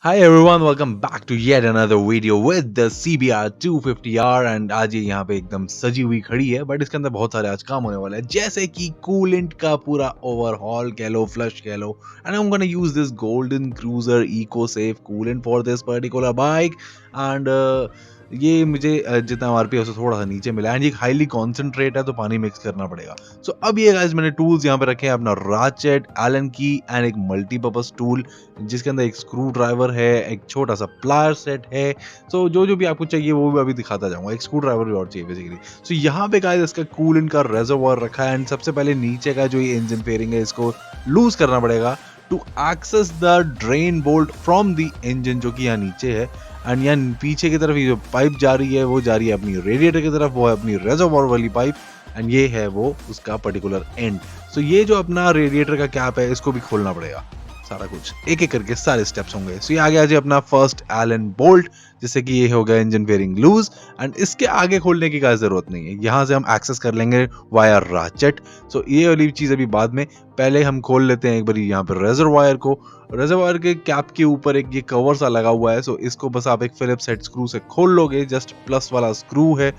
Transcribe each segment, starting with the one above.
Hi everyone, welcome back to yet another video with the CBR 250r and आज ये यहाँ पे एकदम सजी हुई खड़ी है बट इसके अंदर बहुत सारे आज काम होने वाले हैं जैसे कि कूलेंट का पूरा ओवरहॉल कह लो फ्लश कह लो and I am gonna use this golden cruiser eco safe coolant for this particular bike and ये मुझे जितना आरपी है उससे थोड़ा सा नीचे मिला एंड ये हाईली कॉन्सेंट्रेट है तो पानी मिक्स करना पड़ेगा। सो अब ये गाइस मैंने टूल्स यहाँ पे रखे हैं, अपना राचेट एलन की एंड एक मल्टीपर्पज टूल जिसके अंदर एक स्क्रू ड्राइवर है, एक छोटा सा प्लायर सेट है। सो जो भी आपको चाहिए वो भी अभी दिखाता जाऊंगा, एक स्क्रू ड्राइवर भी और चाहिए बेसिकली। सो यहाँ पे गाइस इसका कूलेंट का रेजर्वोयर रखा है एंड सबसे पहले नीचे का जो ये इंजन फेयरिंग है इसको लूज करना पड़ेगा to access the drain bolt from the engine जो कि यहाँ नीचे है एंड यहाँ पीछे की तरफ ये जो पाइप जा रही है वो जा रही है अपनी रेडिएटर की तरफ, वो है अपनी रेजर्वोयर वाली पाइप एंड ये है वो उसका पर्टिकुलर एंड। सो ये जो अपना रेडिएटर का कैप है इसको भी खोलना पड़ेगा, सारा कुछ एक एक करके सारे स्टेप्स होंगे। सो ये आ गया जी अपना फर्स्ट एलन बोल्ट, जैसे कि ये हो गया इंजन फेयरिंग लूज एंड इसके आगे खोलने की कोई जरूरत नहीं है, यहाँ से हम एक्सेस कर लेंगे वायर राचेट। सो ये वाली चीज अभी बाद में, पहले हम खोल लेते हैं एक बार यहाँ पे रेजर्वायर को। रेजर्वायर के कैप के ऊपर एक ये कवर सा लगा हुआ है, सो इसको बस आप एक फिलिप्स हेड स्क्रू से खोल लोगे, जस्ट प्लस वाला स्क्रू है,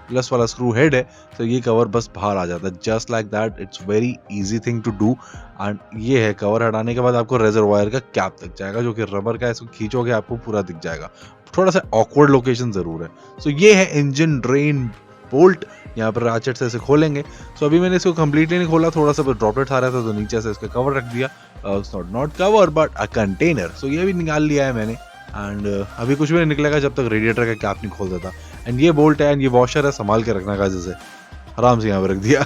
प्लस वाला स्क्रू हेड है, तो ये कवर बस बाहर आ जाता है just like that. It's very easy thing to do and ये है कवर हटाने के बाद आपको रेजर्वायर का कैप दिख जाएगा जो कि रबर का है, इसको खींचोगे आपको पूरा दिख जाएगा, थोड़ा सा ऑकवर्ड लोकेशन जरूर है। सो ये है इंजन ड्रेन बोल्ट, यहाँ पर राचेट से इसे खोलेंगे। सो अभी मैंने इसको कंप्लीटली नहीं खोला, थोड़ा सा ड्रॉपलेट आ रहा था तो नीचे से इसका कवर रख दिया, not cover but a container. So ये भी निकाल लिया है मैंने एंड अभी कुछ भी नहीं निकलेगा जब तक रेडिएटर का कैप नहीं खोल देता। एंड ये बोल्ट है एंड ये वॉशर है, संभाल के रखना का जैसे आराम से यहाँ पे रख दिया।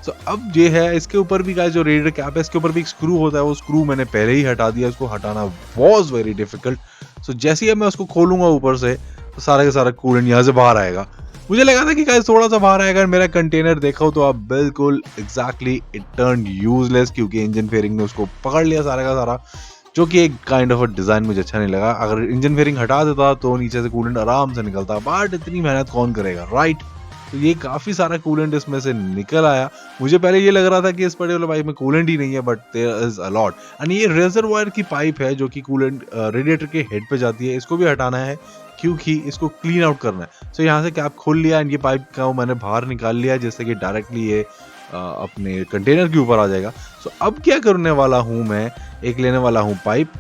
सो अब ये है इसके ऊपर भी गाइस जो रेडिएटर कैप है इसके ऊपर भी एक स्क्रू होता है, वो स्क्रू मैंने पहले ही हटा दिया, उसको हटाना वाज वेरी डिफिकल्ट। सो जैसे ही मैं उसको खोलूंगा ऊपर से तो सारा का सारा कूलेंट यहाँ से बाहर आएगा। मुझे लगा था कि गाइस थोड़ा सा बाहर आएगा, मेरा कंटेनर देखो तो आप बिल्कुल एग्जैक्टली इट टर्न यूजलेस क्योंकि इंजन फेयरिंग ने उसको पकड़ लिया सारा का सारा, जो कि एक काइंड ऑफ डिजाइन मुझे अच्छा नहीं लगा। अगर इंजन फेयरिंग हटा देता तो नीचे से कूलेंट आराम से निकलता, बट इतनी मेहनत कौन करेगा, राइट। तो ये काफी सारा कूलेंट इसमें से निकल आया। मुझे पहले ये लग रहा था कि इस पर्टिकुलर पाइप में कूलेंट ही नहीं है, but there is a lot and ये रेजर्वायर की पाइप है जो कि कूलेंट रेडिएटर के हेड पे जाती है, इसको भी हटाना है क्योंकि इसको क्लीन आउट करना है। सो यहाँ से कैप खोल लिया एंड ये पाइप का मैंने बाहर निकाल लिया जिससे कि डायरेक्टली ये अपने कंटेनर के ऊपर आ जाएगा। सो अब क्या करने वाला हूं मैं, एक लेने वाला हूं पाइप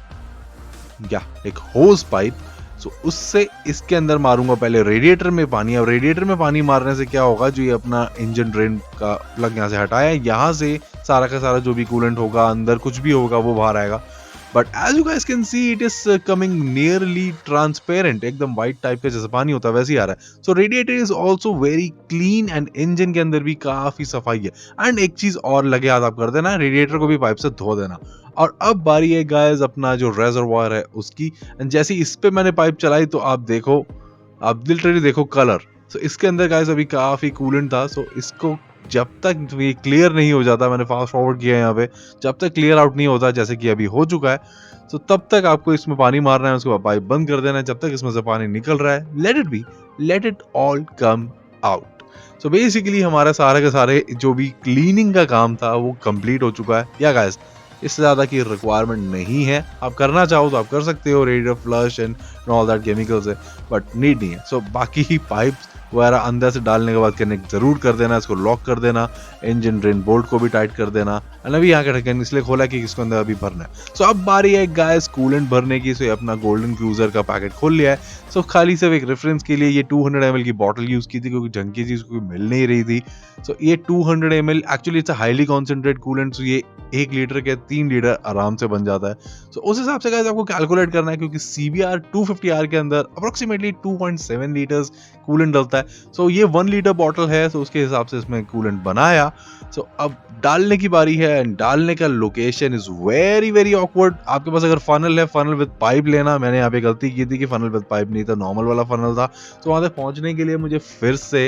या एक होज पाइप। सो उससे इसके अंदर मारूंगा पहले रेडिएटर में पानी। अब रेडिएटर में पानी मारने से क्या होगा, जो ये अपना इंजन ड्रेन का प्लग यहाँ से हटाया, यहाँ से सारा का सारा जो भी कूलेंट होगा अंदर कुछ भी होगा वो बाहर आएगा। But as you guys can see it is coming nearly transparent, एकदम व्हाइट टाइप का जैसे पानी होता है वैसे ही आ रहा है। So radiator is also very clean and engine के अंदर भी काफी सफाई है। एंड एक चीज और लगे हाथ आप कर देना, रेडिएटर को भी पाइप से धो देना। और अब बारी है गाइस अपना जो रेजर्वायर है उसकी, एंड जैसे इस पे मैंने पाइप चलाई तो आप देखो, आप लिटरली देखो कलर। सो इसके अंदर गाइस अभी काफी कूलेंट था, सो इसको जब तक ये क्लियर नहीं हो जाता, मैंने फास्ट फॉरवर्ड किया यहाँ पे, जब तक क्लियर आउट नहीं होता जैसे कि अभी हो चुका है, तो तब तक आपको इसमें पानी मारना है, उसके बाद पाइप बंद कर देना है। जब तक इसमें से पानी निकल रहा है let it be, let it all come out. So basically हमारा सारे के सारे जो भी क्लीनिंग का काम था वो कंप्लीट हो चुका है। या गाइस इससे ज्यादा की रिक्वायरमेंट नहीं है, आप करना चाहो तो आप कर सकते हो, radiator flush and all that chemicals है, बट नीड नहीं है। सो बाकी ही पाइप्स वगैरह अंदर से डालने के बाद कनेक्ट जरूर कर देना, इसको लॉक कर देना, इंजन ड्रेन बोल्ट को भी टाइट कर देना। एंड अभी यहाँ का ढक्कन इसलिए खोला कि इसको अंदर अभी भरना है। सो अब बारी है गाइस कूलेंट भरने की। सो अपना गोल्डन क्रूजर का पैकेट खोल लिया है। सो खाली सिर्फ एक रेफरेंस के लिए ये 200 ml की बॉटल यूज की थी क्योंकि ढंग की चीज कोई मिल नहीं रही थी। सो ये 200 ml actually it's highly concentrate coolant, so ये 1 लीटर के 3 लीटर आराम से बन जाता है। सो उस हिसाब से गाइस आपको कैलकुलेट करना है क्योंकि CBR 250r के अंदर अप्रोक्सीमेटली 2.7 लीटर्स कूलेंट डलता है। सो ये 1 लीटर बॉटल है, सो उसके हिसाब से इसमें कूलेंट बनाया। सो अब डालने की बारी है एंड डालने का location is very very awkward. आपके पास अगर फनल है, फनल विद पाइप लेना। मैंने यहाँ पे गलती की थी कि फनल विद पाइप नहीं था, नॉर्मल वाला फनल था। तो वहां तक पहुंचने के लिए मुझे फिर से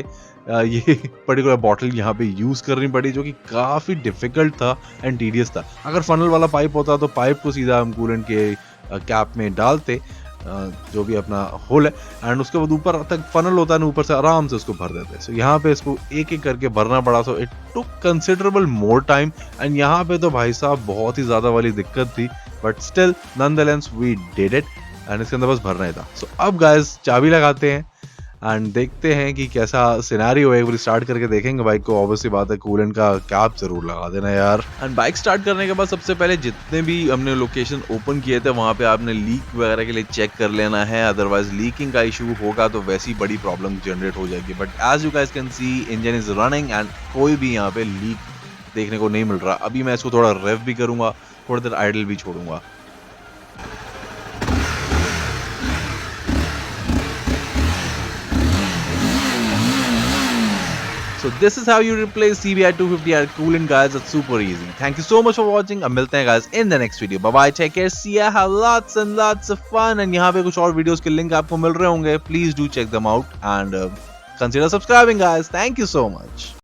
ये पर्टिकुलर बॉटल यहाँ पे यूज करनी पड़ी जो कि काफी डिफिकल्ट था एंड टीडियस था। अगर फनल वाला पाइप होता तो पाइप को सीधा हम कूलेंट के कैप में डालते, जो भी अपना होल है, एंड उसके बाद ऊपर तक फनल होता है ना, ऊपर से आराम से उसको भर देते हैं। सो यहाँ पे इसको एक एक करके भरना पड़ा। So it took considerable more time and यहाँ पे तो भाई साहब बहुत ही ज्यादा वाली दिक्कत थी, but still nonetheless we did it and इसके अंदर बस भरना ही था। सो अब गाइस चाबी लगाते हैं एंड देखते हैं कि कैसा सिनेरियो है। एक बार स्टार्ट करके देखेंगे बाइक को। ऑब्वियसली बात है कूलेंट का कैप जरूर लगा देना यार। एंड बाइक स्टार्ट करने के बाद सबसे पहले जितने भी हमने लोकेशन ओपन किए थे वहां पे आपने लीक वगैरह के लिए चेक कर लेना है, अदरवाइज लीकिंग का इशू होगा तो वैसी बड़ी प्रॉब्लम जनरेट हो जाएगी। But as you guys can see engine is running and कोई भी यहाँ पे लीक देखने को नहीं मिल रहा। अभी मैं इसको थोड़ा रेव भी करूंगा, थोड़ी देर आइडल भी छोड़ूंगा। So this is how you replace Cbr 250r Coolant, guys. It's super easy. Thank you so much for watching. अब मिलते हैं guys in the next video. Bye bye. Take care. See ya. Have lots and lots of fun. And यहाँ पे कुछ और videos के link आपको मिल रहे होंगे. Please do check them out and consider subscribing, guys. Thank you so much.